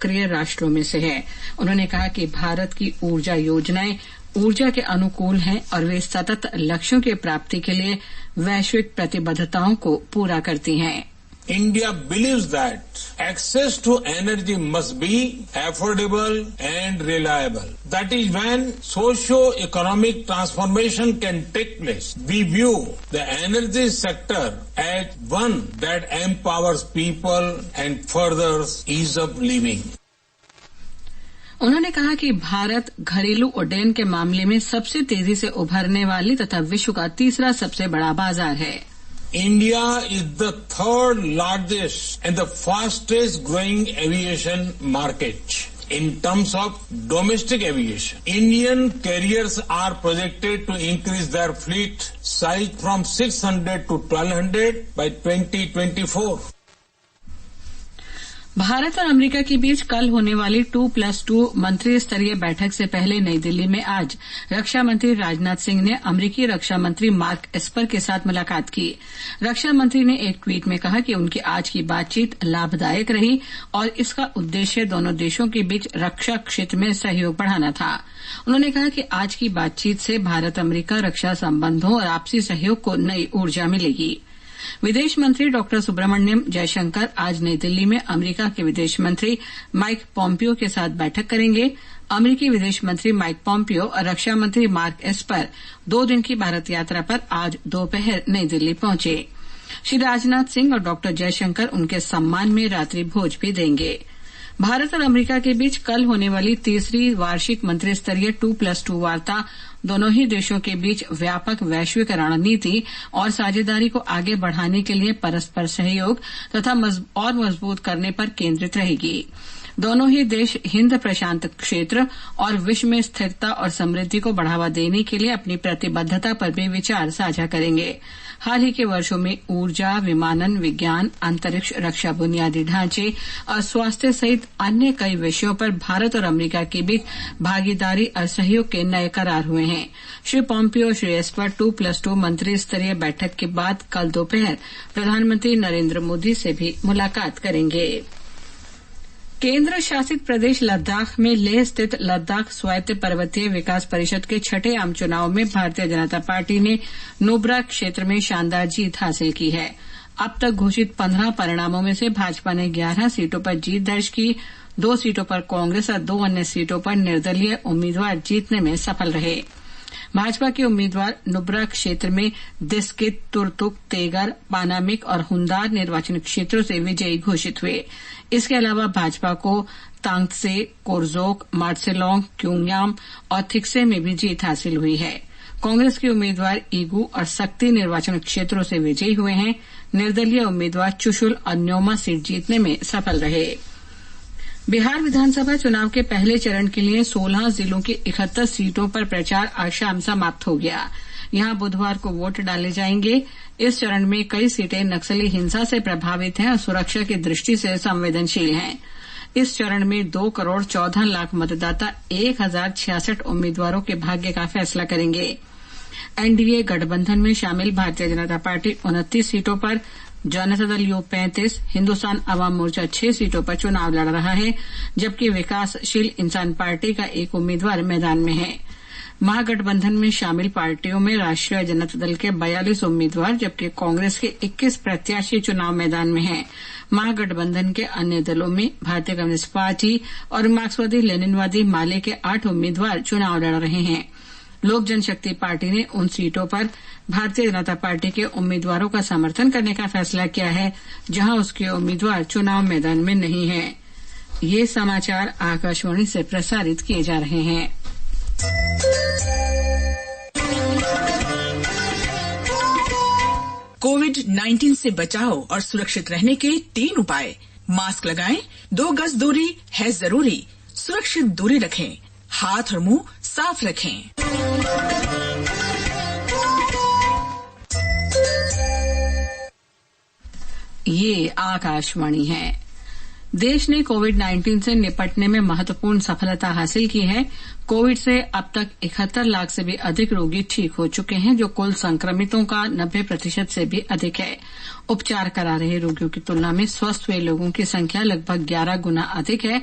सक्रिय राष्ट्रों में से है। उन्होंने कहा कि भारत की ऊर्जा योजनाएं ऊर्जा के अनुकूल हैं और वे सतत लक्ष्यों की प्राप्ति के लिए वैश्विक प्रतिबद्धताओं को पूरा करती हैं। India believes that access to energy must be affordable and reliable. That is when socio-economic transformation can take place. We view the energy sector as one that empowers people and furthers ease of living. उन्होंने कहा कि भारत घरेलू उड्डयन के मामले में सबसे तेजी से उभरने वाली तथा विश्व का तीसरा सबसे बड़ा बाजार है। India is the third largest and the fastest growing aviation market in terms of domestic aviation. Indian carriers are projected to increase their fleet size from 600 to 1200 by 2024. Bharat और अमेरिका के बीच कल होने वाली 2+2 मंत्री स्तरीय बैठक से पहले नई दिल्ली में आज रक्षा मंत्री राजनाथ सिंह ने अमेरिकी रक्षा मंत्री मार्क एस्पर के साथ मुलाकात की। रक्षा मंत्री ने एक ट्वीट में कहा कि उनकी आज की बातचीत लाभदायक रही और इसका उद्देश्य दोनों देशों के बीच रक्षा क्षेत्र में सहयोग बढ़ाना था। उन्होंने कहा कि आज की बातचीत से भारत अमेरिका रक्षा संबंधों और आपसी सहयोग को नई ऊर्जा मिलेगी। विदेश मंत्री डॉक्टर सुब्रमण्यम जयशंकर आज नई दिल्ली में अमेरिका के विदेश मंत्री माइक पॉम्पियो के साथ बैठक करेंगे। अमेरिकी विदेश मंत्री माइक पॉम्पियो और रक्षा मंत्री मार्क एस्पर 2 दिन की भारत यात्रा पर आज दोपहर नई दिल्ली पहुंचे। श्री राजनाथ सिंह और डॉक्टर जयशंकर उनके सम्मान में रात्रि भोज भी देंगे। भारत और अमेरिका के बीच कल होने वाली तीसरी वार्षिक मंत्रिस्तरीय 2+2 वार्ता दोनों ही देशों के बीच व्यापक वैश्विक रणनीति और साझेदारी को आगे बढ़ाने के लिए परस्पर सहयोग तथा और मजबूत करने पर केंद्रित रहेगी। दोनों ही देश हिंद प्रशांत क्षेत्र और विश्व में स्थिरता और समृद्धि को बढ़ावा देने के लिए अपनी प्रतिबद्धता पर भी विचार साझा करेंगे। हाल ही के वर्षों में ऊर्जा, विमानन, विज्ञान, अंतरिक्ष, रक्षा बुनियादी ढांचे और स्वास्थ्य सहित अन्य कई विषयों पर भारत और अमेरिका के बीच भागीदारी और सहयोग के नए करार हुए हैं। श्री पॉम्पियो और श्री एस्पर 2+2 मंत्री स्तरीय बैठक के बाद कल दोपहर प्रधानमंत्री नरेंद्र मोदी से भी मुलाकात करेंगे। केंद्र शासित प्रदेश लद्दाख में लेह स्थित लद्दाख स्वायत्त पर्वतीय विकास परिषद के छठे आम चुनाव में भारतीय जनता पार्टी ने नुब्रा क्षेत्र में शानदार जीत हासिल की है। अब तक घोषित 15 परिणामों में से भाजपा ने 11 सीटों पर जीत दर्ज की। 2 सीटों पर कांग्रेस और 2 अन्य सीटों पर निर्दलीय उम्मीदवार जीतने में सफल रहे। भाजपा के उम्मीदवार नुब्रा क्षेत्र में दिस्कित, तुर्तुक, तेगर, पानामिक और हुंदार निर्वाचन क्षेत्रों से विजयी घोषित हुए। इसके अलावा भाजपा को तांगत्से, कोरजोक, मार्सेलोंग, क्यूंगयाम और थिक्से में भी जीत हासिल हुई है। कांग्रेस के उम्मीदवार ईगू और सक्ती निर्वाचन क्षेत्रों से विजयी हुए हैं। निर्दलीय उम्मीदवार चुशुल और न्योमा सीट जीतने में सफल रहे। बिहार विधानसभा चुनाव के पहले चरण के लिए 16 जिलों की 71 सीटों पर प्रचार आज शाम समाप्त हो गया। यहां बुधवार को वोट डाले जाएंगे। इस चरण में कई सीटें नक्सली हिंसा से प्रभावित हैं और सुरक्षा की दृष्टि से संवेदनशील हैं। इस चरण में 2 करोड़ 14 लाख मतदाता 1066 उम्मीदवारों के भाग्य का फैसला करेंगे। एनडीए गठबंधन में शामिल भारतीय जनता पार्टी 29 सीटों पर, जनता दल यू 35, हिन्दुस्तान अवाम मोर्चा 6 सीटों पर चुनाव लड़ रहा है, जबकि विकासशील इंसान पार्टी का एक उम्मीदवार मैदान में है। महागठबंधन में शामिल पार्टियों में राष्ट्रीय जनता दल के 42 उम्मीदवार जबकि कांग्रेस के 21 प्रत्याशी चुनाव मैदान में हैं। महागठबंधन के अन्य दलों में भारतीय कम्युनिस्ट पार्टी और मार्क्सवादी लेनिनवादी माले के 8 उम्मीदवार चुनाव लड़ रहे हैं। लोक जनशक्ति पार्टी ने उन सीटों पर भारतीय जनता पार्टी के उम्मीदवारों का समर्थन करने का फैसला किया है जहां उसके उम्मीदवार चुनाव मैदान में नहीं हैं। ये समाचार आकाशवाणी से प्रसारित किए जा रहे हैं। कोविड-19 से बचाव और सुरक्षित रहने के 3 उपाय। मास्क लगाएं, 2 गज दूरी है जरूरी, सुरक्षित दूरी रखें, हाथ और मुंह साफ रखें। ये आकाशवाणी है। देश ने कोविड-19 से निपटने में महत्वपूर्ण सफलता हासिल की है। कोविड से अब तक 71 लाख से भी अधिक रोगी ठीक हो चुके हैं, जो कुल संक्रमितों का 90% से भी अधिक है। उपचार करा रहे रोगियों की तुलना में स्वस्थ हुए लोगों की संख्या लगभग 11 गुना अधिक है।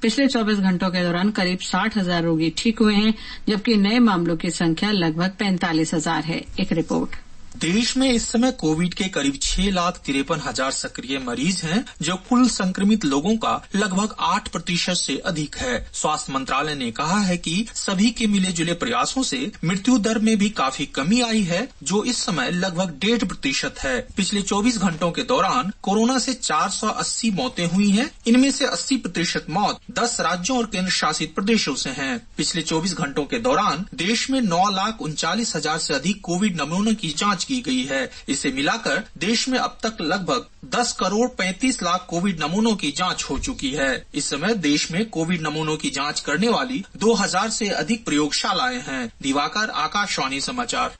पिछले 24 घंटों के दौरान करीब 60,000 रोगी ठीक हुए हैं, जबकि नए मामलों की संख्या लगभग 45,000 है। एक रिपोर्ट। देश में इस समय कोविड के करीब 6,53,000 सक्रिय मरीज हैं, जो कुल संक्रमित लोगों का लगभग 8% से अधिक है। स्वास्थ्य मंत्रालय ने कहा है कि सभी के मिले जुले प्रयासों से मृत्यु दर में भी काफी कमी आई है, जो इस समय लगभग 1.5% है। पिछले 24 घंटों के दौरान कोरोना से 480 मौतें हुई हैं। इनमें से 80% मौत 10 राज्यों और केंद्र शासित प्रदेशों से हैं। पिछले 24 घंटों के दौरान देश में 9,39,000 से अधिक कोविड नमूनों की जाँच की गई है। इसे मिलाकर देश में अब तक लगभग 10 करोड़ 35 लाख कोविड नमूनों की जांच हो चुकी है। इस समय देश में कोविड नमूनों की जांच करने वाली 2000 से अधिक प्रयोगशालाएं हैं। दिवाकर, आकाशवाणी समाचार।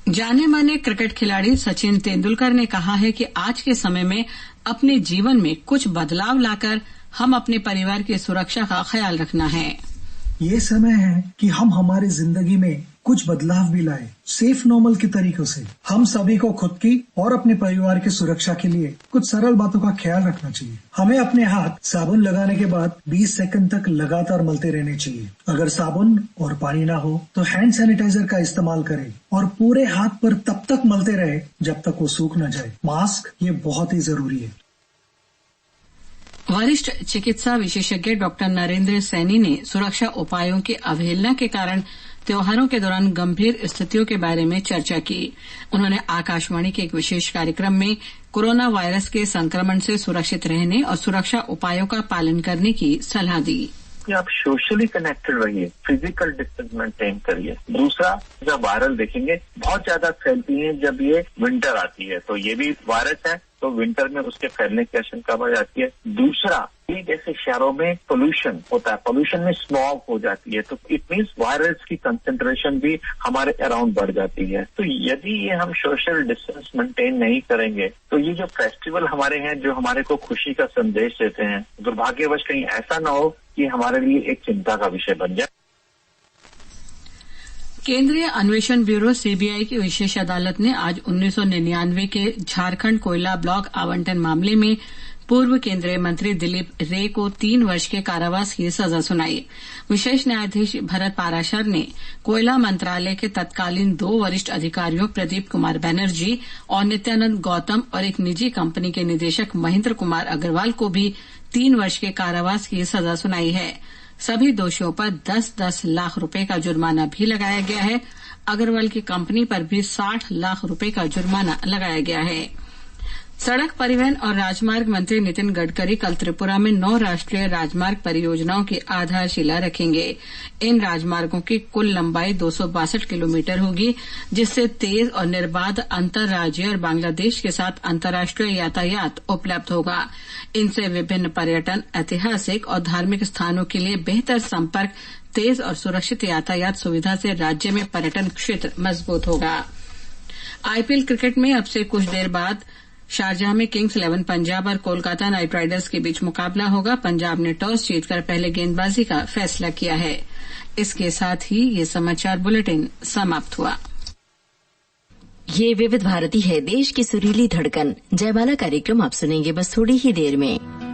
जाने माने क्रिकेट खिलाड़ी सचिन तेंदुलकर ने कहा है कि आज के समय में अपने जीवन में कुछ बदलाव लाकर हम अपने परिवार की सुरक्षा का ख्याल रखना है। ये समय है कि हम हमारी जिंदगी में कुछ बदलाव भी लाए, सेफ नॉर्मल के तरीकों से। हम सभी को खुद की और अपने परिवार की सुरक्षा के लिए कुछ सरल बातों का ख्याल रखना चाहिए। हमें अपने हाथ साबुन लगाने के बाद 20 सेकंड तक लगातार मलते रहने चाहिए। अगर साबुन और पानी ना हो तो हैंड सैनिटाइजर का इस्तेमाल करें और पूरे हाथ पर तब तक मलते रहे जब तक वो सूख न जाए। मास्क ये बहुत ही जरूरी है। वरिष्ठ चिकित्सा विशेषज्ञ डॉक्टर नरेंद्र सैनी ने सुरक्षा उपायों की अवहेलना के कारण त्योहारों के दौरान गंभीर स्थितियों के बारे में चर्चा की। उन्होंने आकाशवाणी के एक विशेष कार्यक्रम में कोरोना वायरस के संक्रमण से सुरक्षित रहने और सुरक्षा उपायों का पालन करने की सलाह दी। कि आप सोशली कनेक्टेड रहिए, फिजिकल डिस्टेंस मेंटेन करिए। दूसरा, जब वायरल देखेंगे बहुत ज्यादा फैलती है जब ये विंटर आती है, तो ये भी वायरस है, तो विंटर में उसके फैलने की आशंका बढ़ जाती है। दूसरा, जैसे शहरों में पोल्यूशन होता है, पोल्यूशन में स्मॉग हो जाती है, तो इट मीन्स वायरस की कंसेंट्रेशन भी हमारे अराउंड बढ़ जाती है। तो यदि ये हम सोशल डिस्टेंस मेंटेन नहीं करेंगे तो ये जो फेस्टिवल हमारे हैं, जो हमारे को खुशी का संदेश देते हैं, दुर्भाग्यवश कहीं ऐसा ना हो कि हमारे लिए एक चिंता का विषय बन जाए। केंद्रीय अन्वेषण ब्यूरो सीबीआई की विशेष अदालत ने आज 1999 के झारखंड कोयला ब्लॉक आवंटन मामले में पूर्व केंद्रीय मंत्री दिलीप रे को 3 वर्ष के कारावास की सजा सुनाई। विशेष न्यायाधीश भरत पाराशर ने कोयला मंत्रालय के तत्कालीन 2 वरिष्ठ अधिकारियों प्रदीप कुमार बनर्जी और नित्यानंद गौतम और एक निजी कंपनी के निदेशक महेंद्र कुमार अग्रवाल को भी 3 वर्ष के कारावास की सजा सुनाई है। सभी दोषियों पर 10-10 लाख रुपए का जुर्माना भी लगाया गया है। अग्रवाल की कंपनी पर भी 60 लाख रुपए का जुर्माना लगाया गया है। सड़क परिवहन और राजमार्ग मंत्री नितिन गडकरी कल त्रिपुरा में 9 राष्ट्रीय राजमार्ग परियोजनाओं की आधारशिला रखेंगे। इन राजमार्गों की कुल लंबाई 262 किलोमीटर होगी, जिससे तेज और निर्बाध अंतर्राज्यीय और बांग्लादेश के साथ अंतर्राष्ट्रीय यातायात उपलब्ध होगा। इनसे विभिन्न पर्यटन, ऐतिहासिक और धार्मिक स्थानों के लिए बेहतर संपर्क, तेज और सुरक्षित यातायात सुविधा से राज्य में पर्यटन क्षेत्र मजबूत होगा। आईपीएल क्रिकेट में अब से कुछ देर बाद शारजाह में किंग्स 11 पंजाब और कोलकाता नाइट राइडर्स के बीच मुकाबला होगा। पंजाब ने टॉस जीतकर पहले गेंदबाजी का फैसला किया है। इसके साथ ही ये समाचार बुलेटिन समाप्त हुआ। ये विविध भारती है, देश की सुरीली धड़कन। जयमाला कार्यक्रम आप सुनेंगे बस थोड़ी ही देर में।